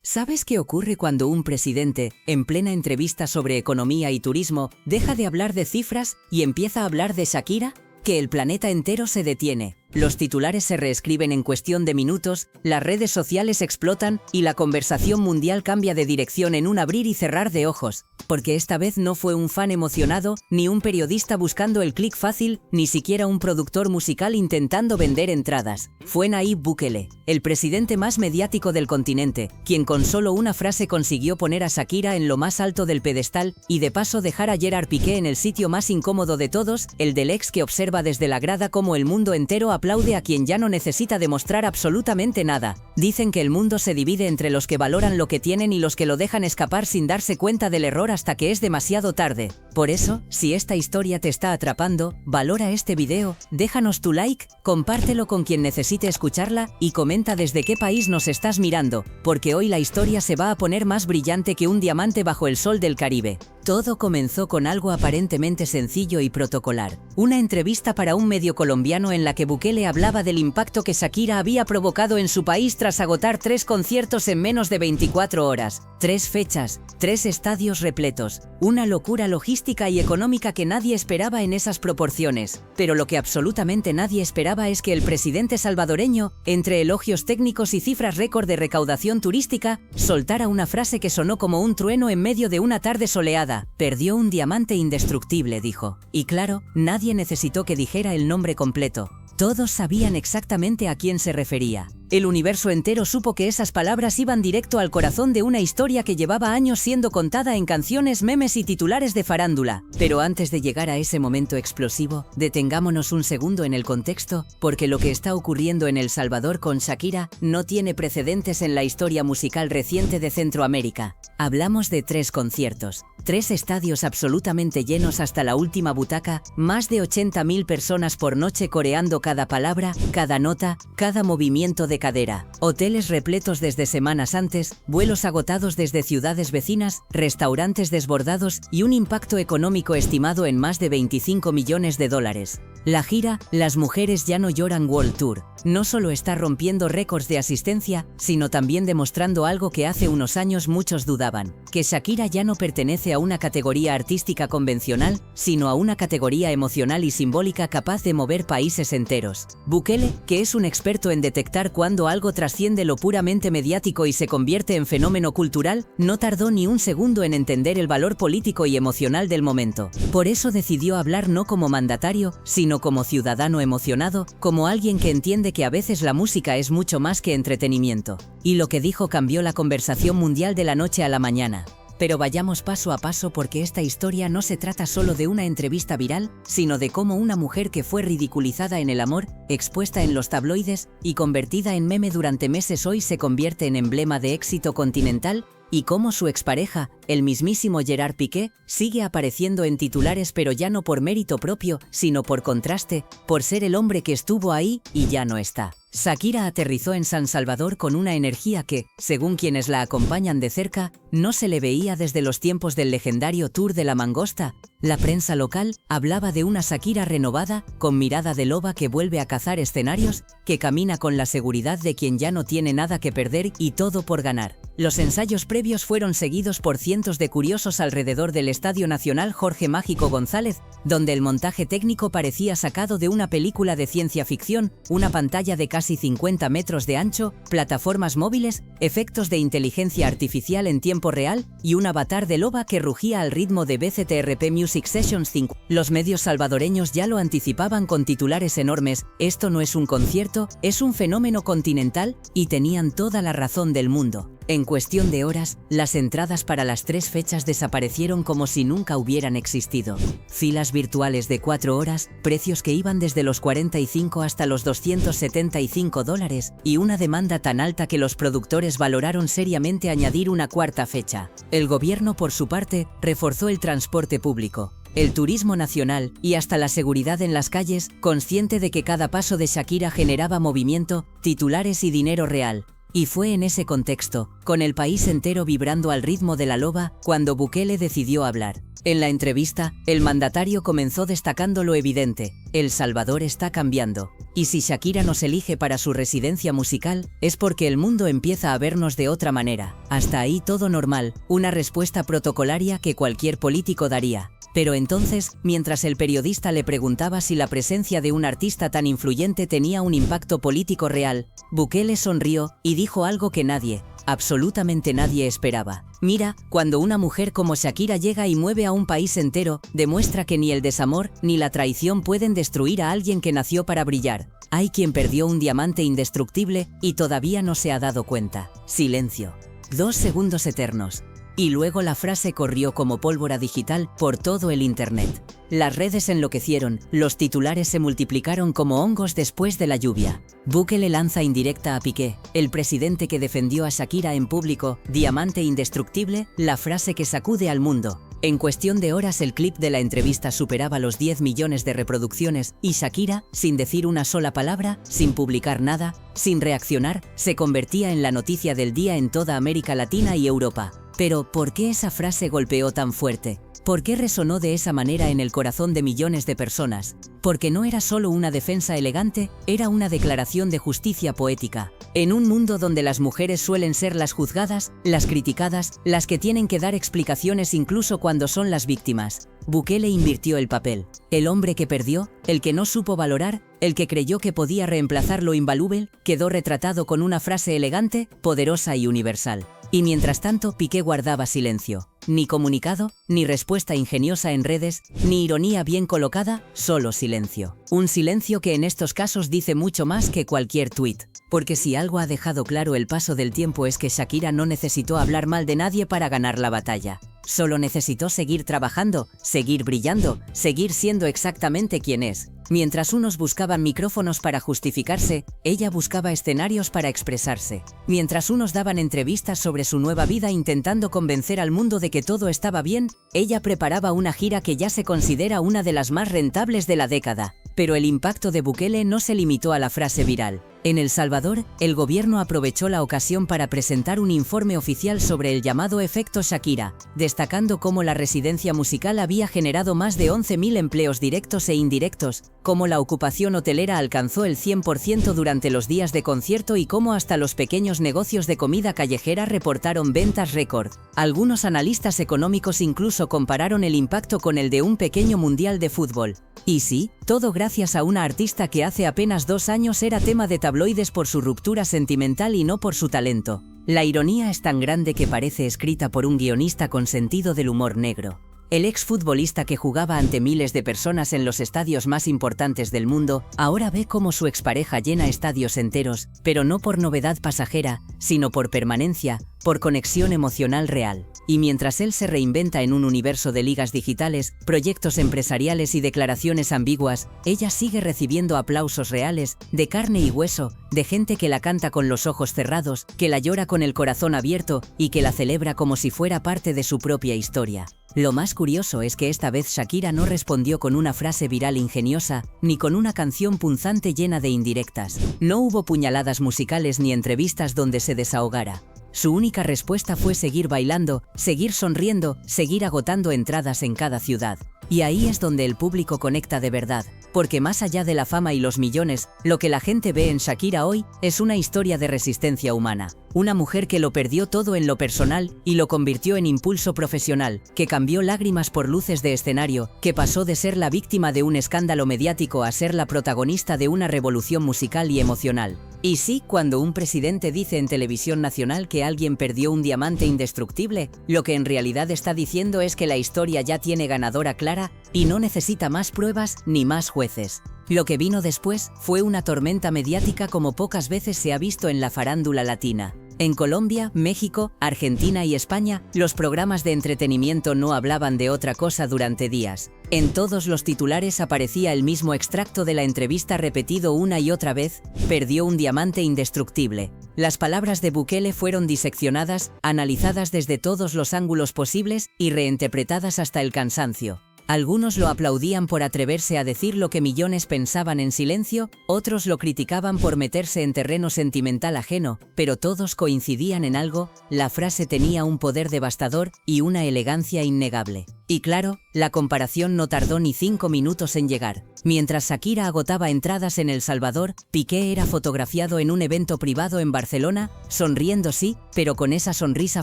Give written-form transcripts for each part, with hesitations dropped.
¿Sabes qué ocurre cuando un presidente, en plena entrevista sobre economía y turismo, deja de hablar de cifras y empieza a hablar de Shakira? Que el planeta entero se detiene. Los titulares se reescriben en cuestión de minutos, las redes sociales explotan y la conversación mundial cambia de dirección en un abrir y cerrar de ojos. Porque esta vez no fue un fan emocionado, ni un periodista buscando el clic fácil, ni siquiera un productor musical intentando vender entradas. Fue Nayib Bukele, el presidente más mediático del continente, quien con solo una frase consiguió poner a Shakira en lo más alto del pedestal y de paso dejar a Gerard Piqué en el sitio más incómodo de todos, el del ex que observa desde la grada cómo el mundo entero aplaude a quien ya no necesita demostrar absolutamente nada. Dicen que el mundo se divide entre los que valoran lo que tienen y los que lo dejan escapar sin darse cuenta del error hasta que es demasiado tarde. Por eso, si esta historia te está atrapando, valora este video, déjanos tu like, compártelo con quien necesite escucharla y comenta desde qué país nos estás mirando, porque hoy la historia se va a poner más brillante que un diamante bajo el sol del Caribe. Todo comenzó con algo aparentemente sencillo y protocolar. Una entrevista para un medio colombiano en la que Bukele hablaba del impacto que Shakira había provocado en su país tras agotar 3 conciertos en menos de 24 horas. 3 fechas, 3 estadios repletos. Una locura logística y económica que nadie esperaba en esas proporciones. Pero lo que absolutamente nadie esperaba es que el presidente salvadoreño, entre elogios técnicos y cifras récord de recaudación turística, soltara una frase que sonó como un trueno en medio de una tarde soleada. Perdió un diamante indestructible, dijo. Y claro, nadie necesitó que dijera el nombre completo. Todos sabían exactamente a quién se refería. El universo entero supo que esas palabras iban directo al corazón de una historia que llevaba años siendo contada en canciones, memes y titulares de farándula. Pero antes de llegar a ese momento explosivo, detengámonos un segundo en el contexto, porque lo que está ocurriendo en El Salvador con Shakira no tiene precedentes en la historia musical reciente de Centroamérica. Hablamos de 3 conciertos, 3 estadios absolutamente llenos hasta la última butaca, más de 80.000 personas por noche coreando cada palabra, cada nota, cada movimiento de cadera, hoteles repletos desde semanas antes, vuelos agotados desde ciudades vecinas, restaurantes desbordados y un impacto económico estimado en más de 25 millones de dólares. La gira Las Mujeres Ya No Lloran World Tour no solo está rompiendo récords de asistencia, sino también demostrando algo que hace unos años muchos dudaban, que Shakira ya no pertenece a una categoría artística convencional, sino a una categoría emocional y simbólica capaz de mover países enteros. Bukele, que es un experto en detectar cuando algo trasciende lo puramente mediático y se convierte en fenómeno cultural, no tardó ni un segundo en entender el valor político y emocional del momento. Por eso decidió hablar no como mandatario, sino como ciudadano emocionado, como alguien que entiende que a veces la música es mucho más que entretenimiento. Y lo que dijo cambió la conversación mundial de la noche a la mañana. Pero vayamos paso a paso porque esta historia no se trata solo de una entrevista viral, sino de cómo una mujer que fue ridiculizada en el amor, expuesta en los tabloides y convertida en meme durante meses hoy se convierte en emblema de éxito continental, y cómo su expareja, el mismísimo Gerard Piqué, sigue apareciendo en titulares pero ya no por mérito propio, sino por contraste, por ser el hombre que estuvo ahí y ya no está. Shakira aterrizó en San Salvador con una energía que, según quienes la acompañan de cerca, no se le veía desde los tiempos del legendario Tour de la Mangosta. La prensa local hablaba de una Shakira renovada, con mirada de loba que vuelve a cazar escenarios, que camina con la seguridad de quien ya no tiene nada que perder y todo por ganar. Los ensayos previos fueron seguidos por cientos de curiosos alrededor del Estadio Nacional Jorge Mágico González, donde el montaje técnico parecía sacado de una película de ciencia ficción, una pantalla de casi 50 metros de ancho, plataformas móviles, efectos de inteligencia artificial en tiempo real y un avatar de loba que rugía al ritmo de BCTRP Music Sessions 5. Los medios salvadoreños ya lo anticipaban con titulares enormes: esto no es un concierto, es un fenómeno continental, y tenían toda la razón del mundo. En cuestión de horas, las entradas para las 3 fechas desaparecieron como si nunca hubieran existido. Filas virtuales de 4 horas, precios que iban desde los 45 hasta los $275 y una demanda tan alta que los productores valoraron seriamente añadir una 4ª fecha. El gobierno, por su parte, reforzó el transporte público, el turismo nacional y hasta la seguridad en las calles, consciente de que cada paso de Shakira generaba movimiento, titulares y dinero real. Y fue en ese contexto, con el país entero vibrando al ritmo de la loba, cuando Bukele decidió hablar. En la entrevista, el mandatario comenzó destacando lo evidente: El Salvador está cambiando. Y si Shakira nos elige para su residencia musical, es porque el mundo empieza a vernos de otra manera. Hasta ahí todo normal, una respuesta protocolaria que cualquier político daría. Pero entonces, mientras el periodista le preguntaba si la presencia de un artista tan influyente tenía un impacto político real, Bukele sonrió y dijo algo que nadie, absolutamente nadie esperaba. Mira, cuando una mujer como Shakira llega y mueve a un país entero, demuestra que ni el desamor ni la traición pueden destruir a alguien que nació para brillar. Hay quien perdió un diamante indestructible y todavía no se ha dado cuenta. Silencio. 2 segundos eternos. Y luego la frase corrió como pólvora digital por todo el internet. Las redes enloquecieron, los titulares se multiplicaron como hongos después de la lluvia. Bukele lanza indirecta a Piqué, el presidente que defendió a Shakira en público, diamante indestructible, la frase que sacude al mundo. En cuestión de horas el clip de la entrevista superaba los 10 millones de reproducciones y Shakira, sin decir una sola palabra, sin publicar nada, sin reaccionar, se convertía en la noticia del día en toda América Latina y Europa. Pero, ¿por qué esa frase golpeó tan fuerte? ¿Por qué resonó de esa manera en el corazón de millones de personas? Porque no era solo una defensa elegante, era una declaración de justicia poética. En un mundo donde las mujeres suelen ser las juzgadas, las criticadas, las que tienen que dar explicaciones incluso cuando son las víctimas, Bukele invirtió el papel. El hombre que perdió, el que no supo valorar, el que creyó que podía reemplazar lo invaluable, quedó retratado con una frase elegante, poderosa y universal. Y mientras tanto, Piqué guardaba silencio. Ni comunicado, ni respuesta ingeniosa en redes, ni ironía bien colocada, solo silencio. Un silencio que en estos casos dice mucho más que cualquier tuit. Porque si algo ha dejado claro el paso del tiempo es que Shakira no necesitó hablar mal de nadie para ganar la batalla. Solo necesitó seguir trabajando, seguir brillando, seguir siendo exactamente quien es. Mientras unos buscaban micrófonos para justificarse, ella buscaba escenarios para expresarse. Mientras unos daban entrevistas sobre su nueva vida intentando convencer al mundo de que todo estaba bien, ella preparaba una gira que ya se considera una de las más rentables de la década. Pero el impacto de Bukele no se limitó a la frase viral. En El Salvador, el gobierno aprovechó la ocasión para presentar un informe oficial sobre el llamado efecto Shakira, destacando cómo la residencia musical había generado más de 11.000 empleos directos e indirectos, cómo la ocupación hotelera alcanzó el 100% durante los días de concierto y cómo hasta los pequeños negocios de comida callejera reportaron ventas récord. Algunos analistas económicos incluso compararon el impacto con el de un pequeño mundial de fútbol. Y sí, todo gracias a una artista que hace apenas 2 años era tema de tabloides por su ruptura sentimental y no por su talento. La ironía es tan grande que parece escrita por un guionista con sentido del humor negro. El exfutbolista que jugaba ante miles de personas en los estadios más importantes del mundo, ahora ve cómo su expareja llena estadios enteros, pero no por novedad pasajera, sino por permanencia, por conexión emocional real. Y mientras él se reinventa en un universo de ligas digitales, proyectos empresariales y declaraciones ambiguas, ella sigue recibiendo aplausos reales, de carne y hueso, de gente que la canta con los ojos cerrados, que la llora con el corazón abierto y que la celebra como si fuera parte de su propia historia. Lo más curioso es que esta vez Shakira no respondió con una frase viral ingeniosa, ni con una canción punzante llena de indirectas. No hubo puñaladas musicales ni entrevistas donde se desahogara. Su única respuesta fue seguir bailando, seguir sonriendo, seguir agotando entradas en cada ciudad. Y ahí es donde el público conecta de verdad, porque más allá de la fama y los millones, lo que la gente ve en Shakira hoy es una historia de resistencia humana. Una mujer que lo perdió todo en lo personal y lo convirtió en impulso profesional, que cambió lágrimas por luces de escenario, que pasó de ser la víctima de un escándalo mediático a ser la protagonista de una revolución musical y emocional. Y sí, cuando un presidente dice en televisión nacional que alguien perdió un diamante indestructible, lo que en realidad está diciendo es que la historia ya tiene ganadora clara y no necesita más pruebas ni más jueces. Lo que vino después fue una tormenta mediática como pocas veces se ha visto en la farándula latina. En Colombia, México, Argentina y España, los programas de entretenimiento no hablaban de otra cosa durante días. En todos los titulares aparecía el mismo extracto de la entrevista repetido una y otra vez: perdió un diamante indestructible. Las palabras de Bukele fueron diseccionadas, analizadas desde todos los ángulos posibles y reinterpretadas hasta el cansancio. Algunos lo aplaudían por atreverse a decir lo que millones pensaban en silencio, otros lo criticaban por meterse en terreno sentimental ajeno, pero todos coincidían en algo: la frase tenía un poder devastador y una elegancia innegable. Y claro, la comparación no tardó ni 5 minutos en llegar. Mientras Shakira agotaba entradas en El Salvador, Piqué era fotografiado en un evento privado en Barcelona, sonriendo sí, pero con esa sonrisa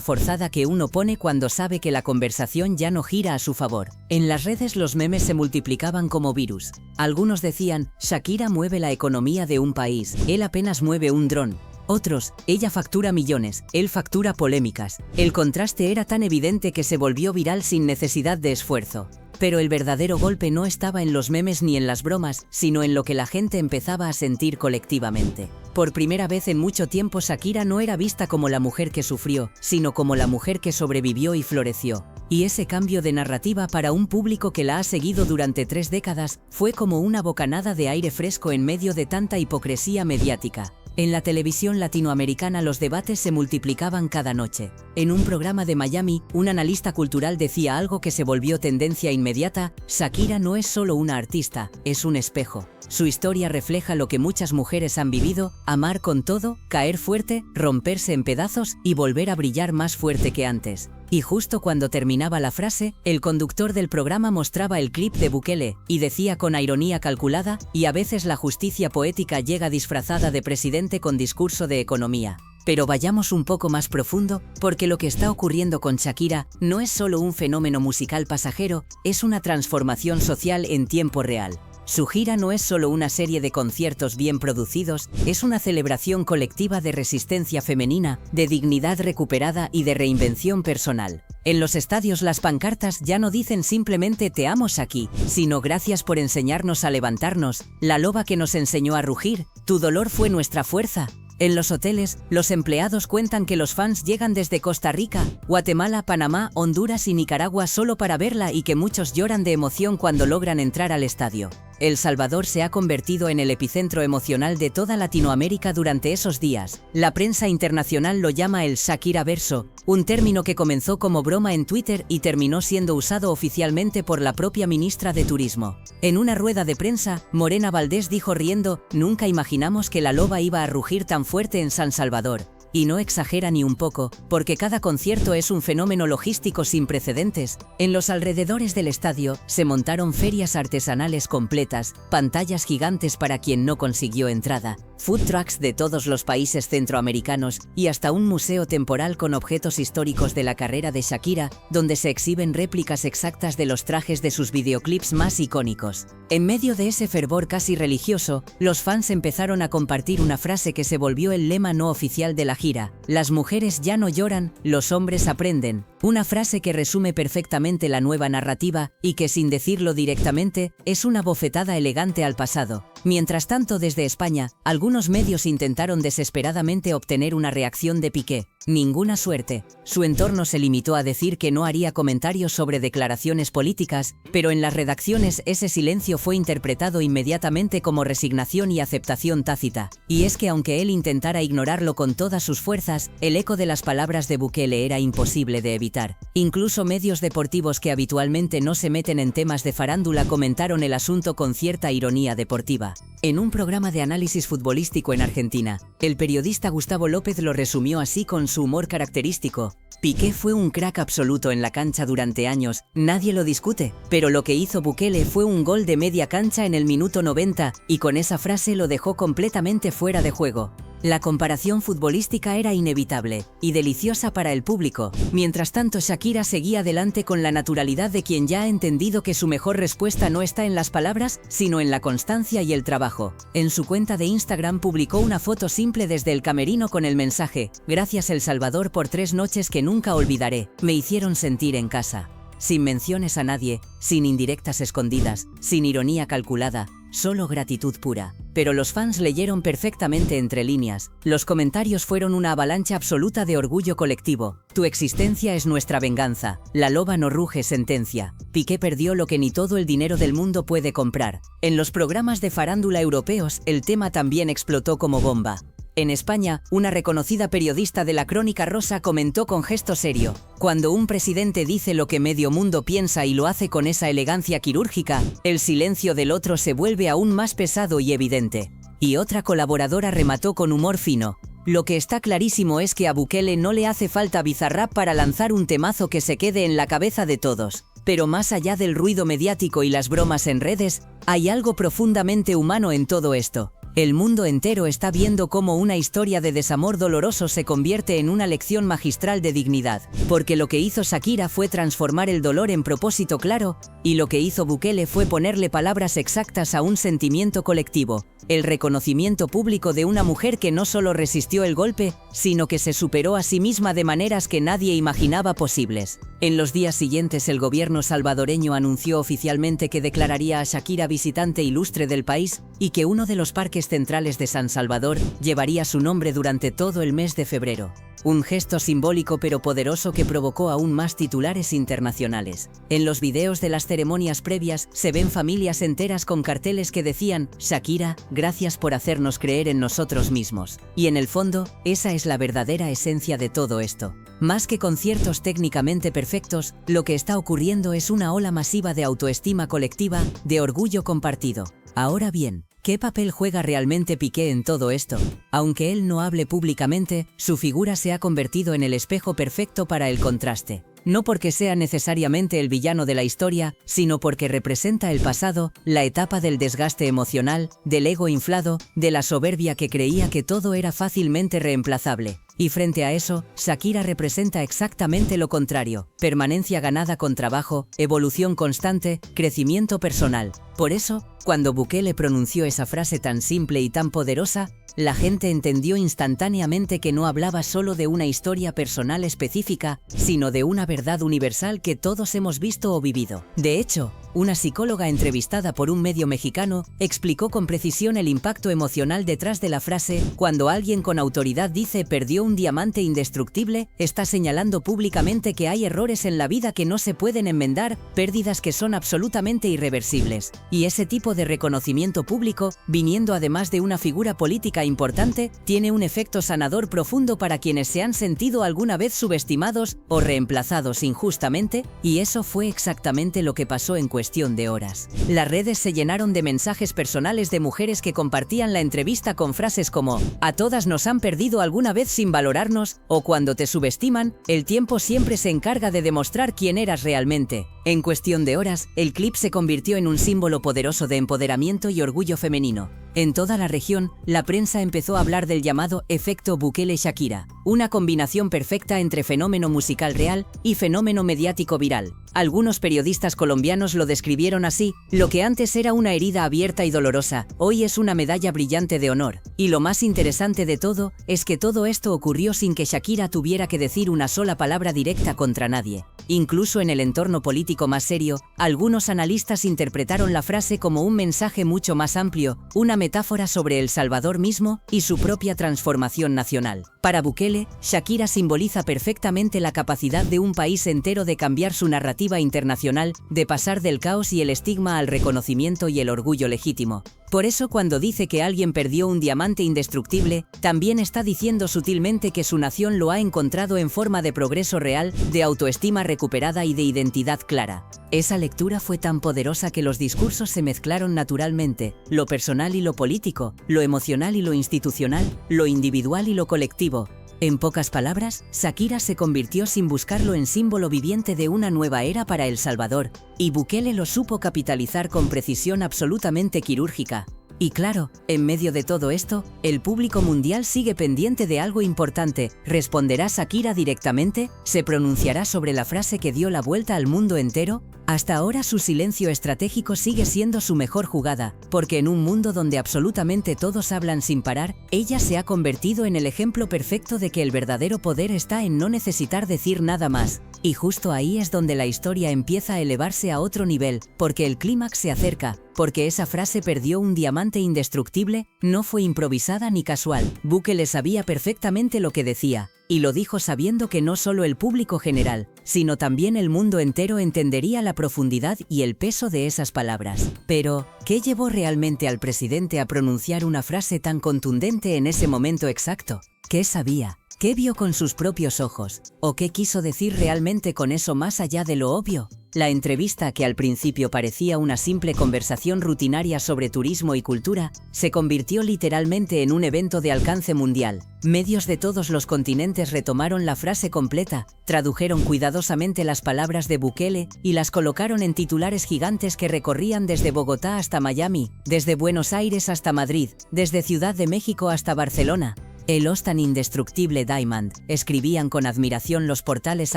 forzada que uno pone cuando sabe que la conversación ya no gira a su favor. En las redes los memes se multiplicaban como virus. Algunos decían: Shakira mueve la economía de un país, él apenas mueve un dron. Otros: ella factura millones, él factura polémicas. El contraste era tan evidente que se volvió viral sin necesidad de esfuerzo. Pero el verdadero golpe no estaba en los memes ni en las bromas, sino en lo que la gente empezaba a sentir colectivamente. Por primera vez en mucho tiempo Shakira no era vista como la mujer que sufrió, sino como la mujer que sobrevivió y floreció. Y ese cambio de narrativa para un público que la ha seguido durante 3 décadas fue como una bocanada de aire fresco en medio de tanta hipocresía mediática. En la televisión latinoamericana los debates se multiplicaban cada noche. En un programa de Miami, un analista cultural decía algo que se volvió tendencia inmediata: Shakira no es solo una artista, es un espejo. Su historia refleja lo que muchas mujeres han vivido: amar con todo, caer fuerte, romperse en pedazos y volver a brillar más fuerte que antes. Y justo cuando terminaba la frase, el conductor del programa mostraba el clip de Bukele y decía con ironía calculada: y a veces la justicia poética llega disfrazada de presidente con discurso de economía. Pero vayamos un poco más profundo, porque lo que está ocurriendo con Shakira no es solo un fenómeno musical pasajero, es una transformación social en tiempo real. Su gira no es solo una serie de conciertos bien producidos, es una celebración colectiva de resistencia femenina, de dignidad recuperada y de reinvención personal. En los estadios las pancartas ya no dicen simplemente "te amo Shaki", sino "gracias por enseñarnos a levantarnos", "la loba que nos enseñó a rugir", "tu dolor fue nuestra fuerza". En los hoteles, los empleados cuentan que los fans llegan desde Costa Rica, Guatemala, Panamá, Honduras y Nicaragua solo para verla, y que muchos lloran de emoción cuando logran entrar al estadio. El Salvador se ha convertido en el epicentro emocional de toda Latinoamérica durante esos días. La prensa internacional lo llama el Shakira verso, un término que comenzó como broma en Twitter y terminó siendo usado oficialmente por la propia ministra de Turismo. En una rueda de prensa, Morena Valdés dijo riendo: "Nunca imaginamos que la loba iba a rugir tan fuerte en San Salvador". Y no exagera ni un poco, porque cada concierto es un fenómeno logístico sin precedentes. En los alrededores del estadio se montaron ferias artesanales completas, pantallas gigantes para quien no consiguió entrada, food trucks de todos los países centroamericanos y hasta un museo temporal con objetos históricos de la carrera de Shakira, donde se exhiben réplicas exactas de los trajes de sus videoclips más icónicos. En medio de ese fervor casi religioso, los fans empezaron a compartir una frase que se volvió el lema no oficial de la gira: "Las mujeres ya no lloran, los hombres aprenden". Una frase que resume perfectamente la nueva narrativa y que, sin decirlo directamente, es una bofetada elegante al pasado. Mientras tanto, desde España, algunos medios intentaron desesperadamente obtener una reacción de Piqué. Ninguna suerte. Su entorno se limitó a decir que no haría comentarios sobre declaraciones políticas, pero en las redacciones ese silencio fue interpretado inmediatamente como resignación y aceptación tácita. Y es que aunque él intentara ignorarlo con todas sus fuerzas, el eco de las palabras de Bukele era imposible de evitar. Incluso medios deportivos que habitualmente no se meten en temas de farándula comentaron el asunto con cierta ironía deportiva. En un programa de análisis futbolístico en Argentina, el periodista Gustavo López lo resumió así con su humor característico: "Piqué fue un crack absoluto en la cancha durante años, nadie lo discute, pero lo que hizo Bukele fue un gol de media cancha en el minuto 90, y con esa frase lo dejó completamente fuera de juego". La comparación futbolística era inevitable y deliciosa para el público. Mientras tanto, Shakira seguía adelante con la naturalidad de quien ya ha entendido que su mejor respuesta no está en las palabras, sino en la constancia y el trabajo. En su cuenta de Instagram publicó una foto simple desde el camerino con el mensaje: "Gracias El Salvador por 3 noches que nunca olvidaré, me hicieron sentir en casa". Sin menciones a nadie, sin indirectas escondidas, sin ironía calculada, solo gratitud pura. Pero los fans leyeron perfectamente entre líneas. Los comentarios fueron una avalancha absoluta de orgullo colectivo. "Tu existencia es nuestra venganza. La loba no ruge", sentencia. "Piqué perdió lo que ni todo el dinero del mundo puede comprar". En los programas de farándula europeos, el tema también explotó como bomba. En España, una reconocida periodista de la Crónica Rosa comentó con gesto serio: cuando un presidente dice lo que medio mundo piensa y lo hace con esa elegancia quirúrgica, el silencio del otro se vuelve aún más pesado y evidente. Y otra colaboradora remató con humor fino: lo que está clarísimo es que a Bukele no le hace falta Bizarrap para lanzar un temazo que se quede en la cabeza de todos. Pero más allá del ruido mediático y las bromas en redes, hay algo profundamente humano en todo esto. El mundo entero está viendo cómo una historia de desamor doloroso se convierte en una lección magistral de dignidad, porque lo que hizo Shakira fue transformar el dolor en propósito claro, y lo que hizo Bukele fue ponerle palabras exactas a un sentimiento colectivo: el reconocimiento público de una mujer que no solo resistió el golpe, sino que se superó a sí misma de maneras que nadie imaginaba posibles. En los días siguientes, el gobierno salvadoreño anunció oficialmente que declararía a Shakira visitante ilustre del país y que uno de los parques centrales de San Salvador llevaría su nombre durante todo el mes de febrero. Un gesto simbólico pero poderoso que provocó aún más titulares internacionales. En los videos de las ceremonias previas se ven familias enteras con carteles que decían: Shakira, gracias por hacernos creer en nosotros mismos. Y en el fondo, esa es la verdadera esencia de todo esto. Más que conciertos técnicamente perfectos, lo que está ocurriendo es una ola masiva de autoestima colectiva, de orgullo compartido. Ahora bien, ¿qué papel juega realmente Piqué en todo esto? Aunque él no hable públicamente, su figura se ha convertido en el espejo perfecto para el contraste. No porque sea necesariamente el villano de la historia, sino porque representa el pasado, la etapa del desgaste emocional, del ego inflado, de la soberbia que creía que todo era fácilmente reemplazable. Y frente a eso, Shakira representa exactamente lo contrario: permanencia ganada con trabajo, evolución constante, crecimiento personal. Por eso, cuando Bukele pronunció esa frase tan simple y tan poderosa, la gente entendió instantáneamente que no hablaba solo de una historia personal específica, sino de una verdad universal que todos hemos visto o vivido. De hecho, una psicóloga entrevistada por un medio mexicano explicó con precisión el impacto emocional detrás de la frase: cuando alguien con autoridad dice perdió un diamante indestructible, está señalando públicamente que hay errores en la vida que no se pueden enmendar, pérdidas que son absolutamente irreversibles. Y ese tipo de reconocimiento público, viniendo además de una figura política importante, tiene un efecto sanador profundo para quienes se han sentido alguna vez subestimados o reemplazados injustamente, y eso fue exactamente lo que pasó en cuestión de horas. Las redes se llenaron de mensajes personales de mujeres que compartían la entrevista con frases como: a todas nos han perdido alguna vez sin valorarnos, o cuando te subestiman, el tiempo siempre se encarga de demostrar quién eras realmente. En cuestión de horas, el clip se convirtió en un símbolo poderoso de empoderamiento y orgullo femenino. En toda la región, la prensa empezó a hablar del llamado efecto Bukele-Shakira, una combinación perfecta entre fenómeno musical real y fenómeno mediático viral. Algunos periodistas colombianos lo describieron así: lo que antes era una herida abierta y dolorosa, hoy es una medalla brillante de honor. Y lo más interesante de todo es que todo esto ocurrió sin que Shakira tuviera que decir una sola palabra directa contra nadie. Incluso en el entorno político más serio, algunos analistas interpretaron la frase como un mensaje mucho más amplio, una metáfora sobre El Salvador mismo y su propia transformación nacional. Para Bukele, Shakira simboliza perfectamente la capacidad de un país entero de cambiar su narrativa internacional, de pasar del caos y el estigma al reconocimiento y el orgullo legítimo. Por eso, cuando dice que alguien perdió un diamante indestructible, también está diciendo sutilmente que su nación lo ha encontrado en forma de progreso real, de autoestima recuperada y de identidad clara. Esa lectura fue tan poderosa que los discursos se mezclaron naturalmente: lo personal y lo político, lo emocional y lo institucional, lo individual y lo colectivo. En pocas palabras, Shakira se convirtió sin buscarlo en símbolo viviente de una nueva era para El Salvador, y Bukele lo supo capitalizar con precisión absolutamente quirúrgica. Y claro, en medio de todo esto, el público mundial sigue pendiente de algo importante. ¿Responderá Shakira directamente? ¿Se pronunciará sobre la frase que dio la vuelta al mundo entero? Hasta ahora su silencio estratégico sigue siendo su mejor jugada, porque en un mundo donde absolutamente todos hablan sin parar, ella se ha convertido en el ejemplo perfecto de que el verdadero poder está en no necesitar decir nada más. Y justo ahí es donde la historia empieza a elevarse a otro nivel, porque el clímax se acerca, porque esa frase perdió un diamante indestructible no fue improvisada ni casual. Bukele sabía perfectamente lo que decía, y lo dijo sabiendo que no solo el público general, sino también el mundo entero entendería la profundidad y el peso de esas palabras. Pero, ¿qué llevó realmente al presidente a pronunciar una frase tan contundente en ese momento exacto? ¿Qué sabía? ¿Qué vio con sus propios ojos? ¿O qué quiso decir realmente con eso más allá de lo obvio? La entrevista, que al principio parecía una simple conversación rutinaria sobre turismo y cultura, se convirtió literalmente en un evento de alcance mundial. Medios de todos los continentes retomaron la frase completa, tradujeron cuidadosamente las palabras de Bukele y las colocaron en titulares gigantes que recorrían desde Bogotá hasta Miami, desde Buenos Aires hasta Madrid, desde Ciudad de México hasta Barcelona. El os tan indestructible Diamond, escribían con admiración los portales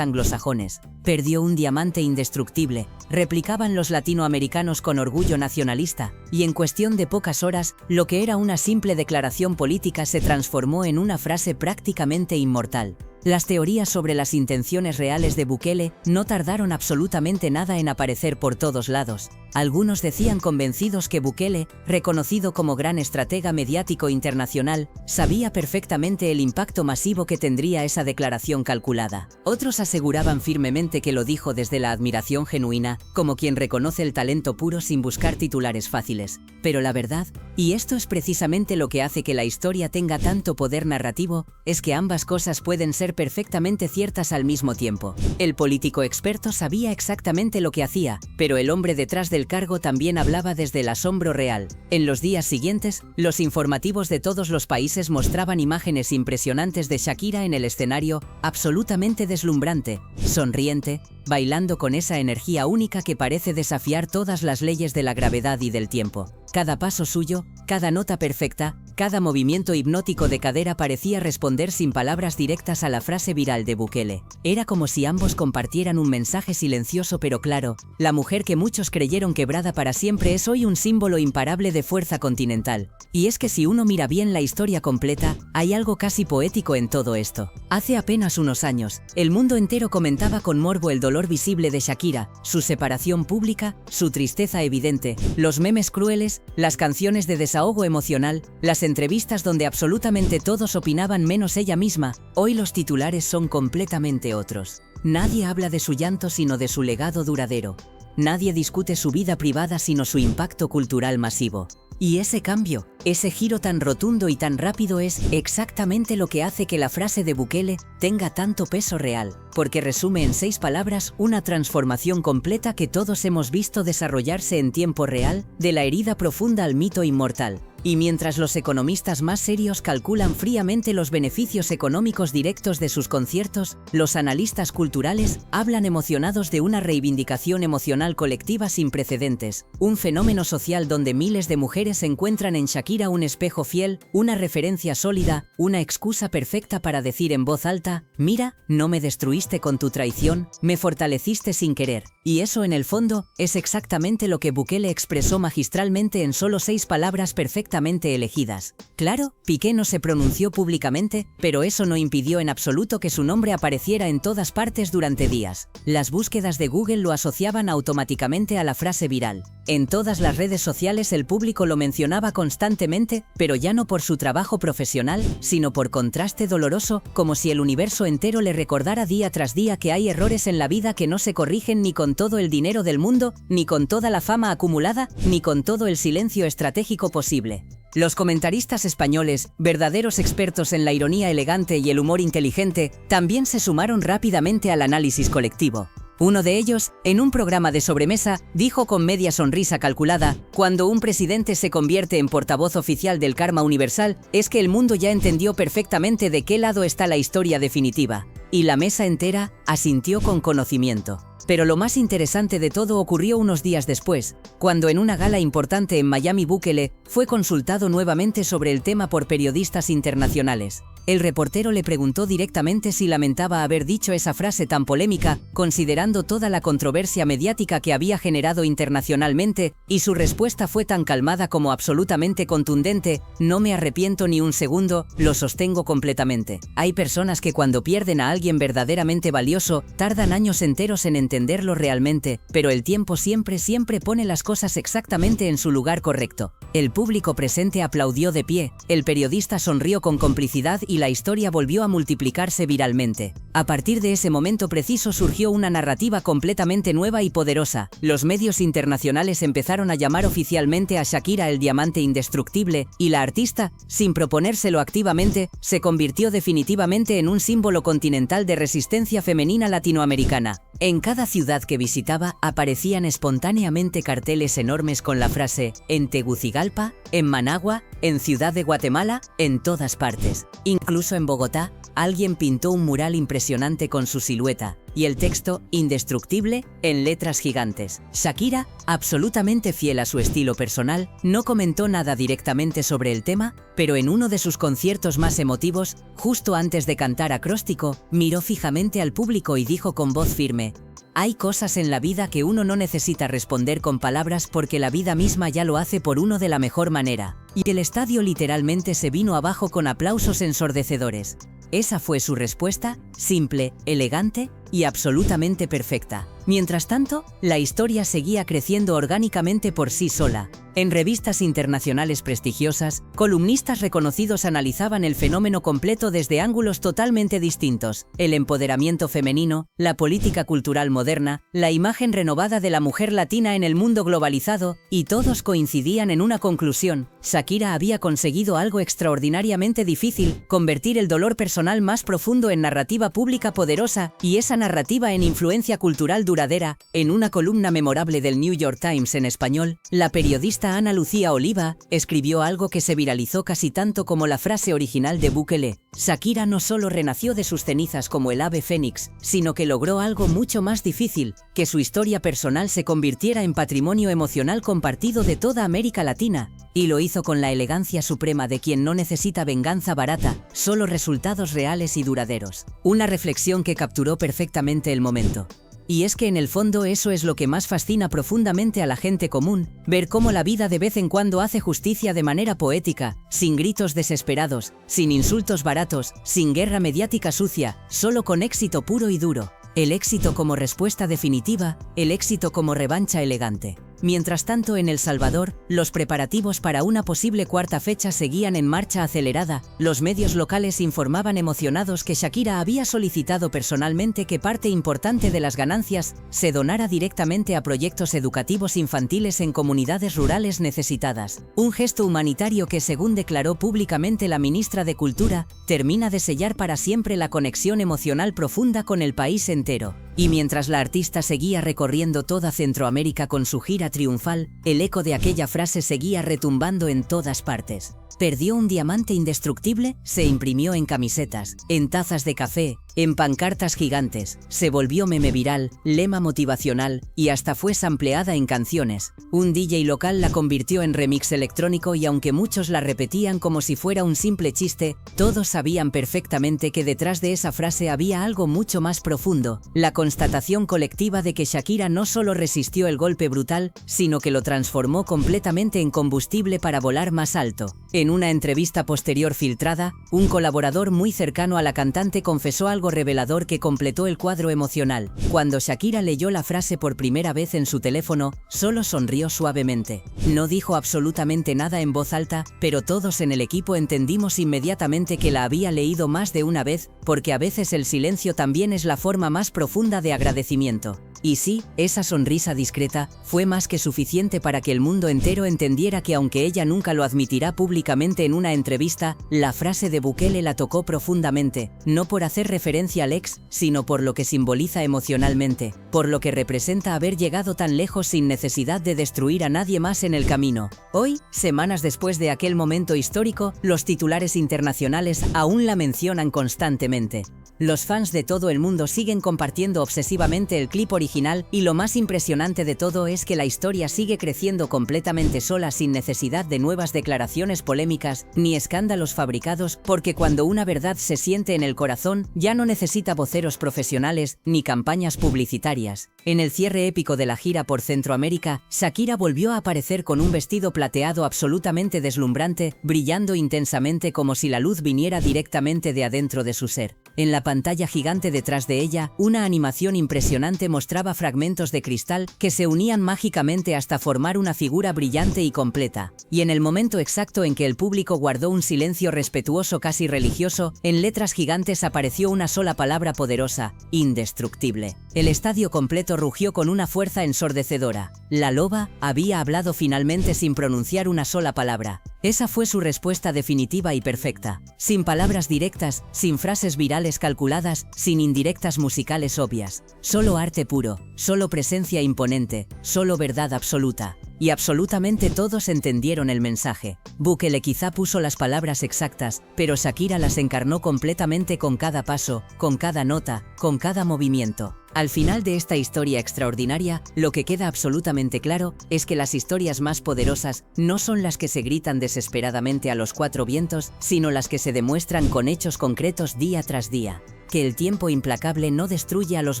anglosajones. Perdió un diamante indestructible, replicaban los latinoamericanos con orgullo nacionalista, y en cuestión de pocas horas, lo que era una simple declaración política se transformó en una frase prácticamente inmortal. Las teorías sobre las intenciones reales de Bukele no tardaron absolutamente nada en aparecer por todos lados. Algunos decían convencidos que Bukele, reconocido como gran estratega mediático internacional, sabía perfectamente el impacto masivo que tendría esa declaración calculada. Otros aseguraban firmemente que lo dijo desde la admiración genuina, como quien reconoce el talento puro sin buscar titulares fáciles. Pero la verdad, y esto es precisamente lo que hace que la historia tenga tanto poder narrativo, es que ambas cosas pueden ser perfectamente ciertas al mismo tiempo. El político experto sabía exactamente lo que hacía, pero el hombre detrás del cargo también hablaba desde el asombro real. En los días siguientes, los informativos de todos los países mostraban imágenes impresionantes de Shakira en el escenario, absolutamente deslumbrante, sonriente, bailando con esa energía única que parece desafiar todas las leyes de la gravedad y del tiempo. Cada paso suyo, cada nota perfecta, cada movimiento hipnótico de cadera parecía responder sin palabras directas a la frase viral de Bukele. Era como si ambos compartieran un mensaje silencioso pero claro: la mujer que muchos creyeron quebrada para siempre es hoy un símbolo imparable de fuerza continental. Y es que si uno mira bien la historia completa, hay algo casi poético en todo esto. Hace apenas unos años, el mundo entero comentaba con morbo el dolor visible de Shakira, su separación pública, su tristeza evidente, los memes crueles, las canciones de desahogo emocional, las entrevistas donde absolutamente todos opinaban menos ella misma. Hoy los titulares son completamente otros. Nadie habla de su llanto sino de su legado duradero. Nadie discute su vida privada sino su impacto cultural masivo. Y ese cambio, ese giro tan rotundo y tan rápido es exactamente lo que hace que la frase de Bukele tenga tanto peso real, porque resume en 6 palabras una transformación completa que todos hemos visto desarrollarse en tiempo real, de la herida profunda al mito inmortal. Y mientras los economistas más serios calculan fríamente los beneficios económicos directos de sus conciertos, los analistas culturales hablan emocionados de una reivindicación emocional colectiva sin precedentes, un fenómeno social donde miles de mujeres encuentran en Shakira un espejo fiel, una referencia sólida, una excusa perfecta para decir en voz alta: mira, no me destruiste con tu traición, me fortaleciste sin querer. Y eso en el fondo es exactamente lo que Bukele expresó magistralmente en solo 6 palabras perfectamente elegidas. Claro, Piqué no se pronunció públicamente, pero eso no impidió en absoluto que su nombre apareciera en todas partes durante días. Las búsquedas de Google lo asociaban automáticamente a la frase viral. En todas las redes sociales el público lo mencionaba constantemente, pero ya no por su trabajo profesional, sino por contraste doloroso, como si el universo entero le recordara día tras día que hay errores en la vida que no se corrigen ni con todo el dinero del mundo, ni con toda la fama acumulada, ni con todo el silencio estratégico posible. Los comentaristas españoles, verdaderos expertos en la ironía elegante y el humor inteligente, también se sumaron rápidamente al análisis colectivo. Uno de ellos, en un programa de sobremesa, dijo con media sonrisa calculada: cuando un presidente se convierte en portavoz oficial del karma universal, es que el mundo ya entendió perfectamente de qué lado está la historia definitiva. Y la mesa entera asintió con conocimiento. Pero lo más interesante de todo ocurrió unos días después, cuando en una gala importante en Miami Bukele fue consultado nuevamente sobre el tema por periodistas internacionales. El reportero le preguntó directamente si lamentaba haber dicho esa frase tan polémica, considerando toda la controversia mediática que había generado internacionalmente, y su respuesta fue tan calmada como absolutamente contundente: no me arrepiento ni un segundo, lo sostengo completamente. Hay personas que cuando pierden a alguien verdaderamente valioso, tardan años enteros en entenderlo realmente, pero el tiempo siempre pone las cosas exactamente en su lugar correcto. El público presente aplaudió de pie, el periodista sonrió con complicidad y y la historia volvió a multiplicarse viralmente. A partir de ese momento preciso surgió una narrativa completamente nueva y poderosa. Los medios internacionales empezaron a llamar oficialmente a Shakira el diamante indestructible, y la artista, sin proponérselo activamente, se convirtió definitivamente en un símbolo continental de resistencia femenina latinoamericana. En cada ciudad que visitaba aparecían espontáneamente carteles enormes con la frase «En Tegucigalpa», «En Managua», «En Ciudad de Guatemala», en todas partes. Incluso en Bogotá, alguien pintó un mural impresionante con su silueta y el texto «Indestructible» en letras gigantes. Shakira, absolutamente fiel a su estilo personal, no comentó nada directamente sobre el tema, pero en uno de sus conciertos más emotivos, justo antes de cantar Acróstico, miró fijamente al público y dijo con voz firme: «Hay cosas en la vida que uno no necesita responder con palabras porque la vida misma ya lo hace por uno de la mejor manera». Y el estadio literalmente se vino abajo con aplausos ensordecedores. Esa fue su respuesta, simple, elegante y absolutamente perfecta. Mientras tanto, la historia seguía creciendo orgánicamente por sí sola. En revistas internacionales prestigiosas, columnistas reconocidos analizaban el fenómeno completo desde ángulos totalmente distintos: el empoderamiento femenino, la política cultural moderna, la imagen renovada de la mujer latina en el mundo globalizado, y todos coincidían en una conclusión: Shakira había conseguido algo extraordinariamente difícil, convertir el dolor personal más profundo en narrativa pública poderosa, y esa narrativa en influencia cultural duradera. En una columna memorable del New York Times en español, la periodista Ana Lucía Oliva escribió algo que se viralizó casi tanto como la frase original de Bukele: Shakira no solo renació de sus cenizas como el ave fénix, sino que logró algo mucho más difícil, que su historia personal se convirtiera en patrimonio emocional compartido de toda América Latina. Y lo hizo con la elegancia suprema de quien no necesita venganza barata, solo resultados reales y duraderos. Una reflexión que capturó perfectamente el momento. Y es que en el fondo eso es lo que más fascina profundamente a la gente común: ver cómo la vida de vez en cuando hace justicia de manera poética, sin gritos desesperados, sin insultos baratos, sin guerra mediática sucia, solo con éxito puro y duro. El éxito como respuesta definitiva, el éxito como revancha elegante. Mientras tanto, en El Salvador, los preparativos para una posible cuarta fecha seguían en marcha acelerada. Los medios locales informaban emocionados que Shakira había solicitado personalmente que parte importante de las ganancias se donara directamente a proyectos educativos infantiles en comunidades rurales necesitadas. Un gesto humanitario que, según declaró públicamente la ministra de Cultura, termina de sellar para siempre la conexión emocional profunda con el país entero. Y mientras la artista seguía recorriendo toda Centroamérica con su gira triunfal, el eco de aquella frase seguía retumbando en todas partes. ¿Perdió un diamante indestructible? Se imprimió en camisetas, en tazas de café, en pancartas gigantes, se volvió meme viral, lema motivacional, y hasta fue sampleada en canciones. Un DJ local la convirtió en remix electrónico, y aunque muchos la repetían como si fuera un simple chiste, todos sabían perfectamente que detrás de esa frase había algo mucho más profundo: la constatación colectiva de que Shakira no solo resistió el golpe brutal, sino que lo transformó completamente en combustible para volar más alto. En una entrevista posterior filtrada, un colaborador muy cercano a la cantante confesó algo revelador que completó el cuadro emocional. Cuando Shakira leyó la frase por primera vez en su teléfono, solo sonrió suavemente. No dijo absolutamente nada en voz alta, pero todos en el equipo entendimos inmediatamente que la había leído más de una vez, porque a veces el silencio también es la forma más profunda de agradecimiento. Y sí, esa sonrisa discreta fue más que suficiente para que el mundo entero entendiera que, aunque ella nunca lo admitirá públicamente en una entrevista, la frase de Bukele la tocó profundamente, no por hacer referencia al ex, sino por lo que simboliza emocionalmente, por lo que representa haber llegado tan lejos sin necesidad de destruir a nadie más en el camino. Hoy, semanas después de aquel momento histórico, los titulares internacionales aún la mencionan constantemente. Los fans de todo el mundo siguen compartiendo obsesivamente el clip original, y lo más impresionante de todo es que la historia sigue creciendo completamente sola, sin necesidad de nuevas declaraciones polémicas ni escándalos fabricados, porque cuando una verdad se siente en el corazón, ya no necesita voceros profesionales ni campañas publicitarias. En el cierre épico de la gira por Centroamérica, Shakira volvió a aparecer con un vestido plateado absolutamente deslumbrante, brillando intensamente como si la luz viniera directamente de adentro de su ser. En la pantalla gigante detrás de ella, una animación impresionante mostraba fragmentos de cristal que se unían mágicamente hasta formar una figura brillante y completa. Y en el momento exacto en que el público guardó un silencio respetuoso casi religioso, en letras gigantes apareció una sola palabra poderosa: indestructible. El estadio completo rugió con una fuerza ensordecedora. La loba había hablado finalmente sin pronunciar una sola palabra. Esa fue su respuesta definitiva y perfecta. Sin palabras directas, sin frases virales calculadas, sin indirectas musicales obvias. Solo arte puro, solo presencia imponente, solo verdad absoluta. Y absolutamente todos entendieron el mensaje. Bukele quizá puso las palabras exactas, pero Shakira las encarnó completamente con cada paso, con cada nota, con cada movimiento. Al final de esta historia extraordinaria, lo que queda absolutamente claro es que las historias más poderosas no son las que se gritan desesperadamente a los cuatro vientos, sino las que se demuestran con hechos concretos día tras día. Que el tiempo implacable no destruye a los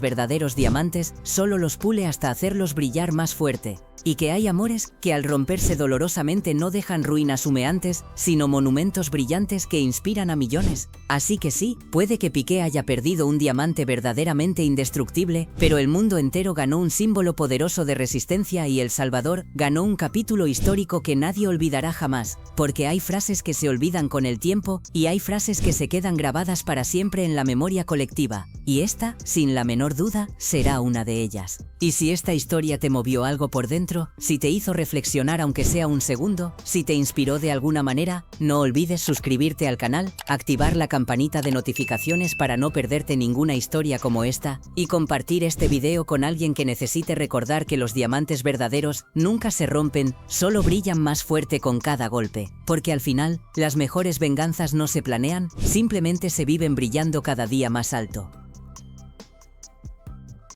verdaderos diamantes, solo los pule hasta hacerlos brillar más fuerte. Y que hay amores que al romperse dolorosamente no dejan ruinas humeantes, sino monumentos brillantes que inspiran a millones. Así que sí, puede que Piqué haya perdido un diamante verdaderamente indestructible, pero el mundo entero ganó un símbolo poderoso de resistencia y El Salvador ganó un capítulo histórico que nadie olvidará jamás. Porque hay frases que se olvidan con el tiempo y hay frases que se quedan grabadas para siempre en la memoria colectiva. Y esta, sin la menor duda, será una de ellas. Y si esta historia te movió algo por dentro, si te hizo reflexionar aunque sea un segundo, si te inspiró de alguna manera, no olvides suscribirte al canal, activar la campanita de notificaciones para no perderte ninguna historia como esta, y compartir este video con alguien que necesite recordar que los diamantes verdaderos nunca se rompen, solo brillan más fuerte con cada golpe. Porque al final, las mejores venganzas no se planean, simplemente se viven brillando cada día más alto.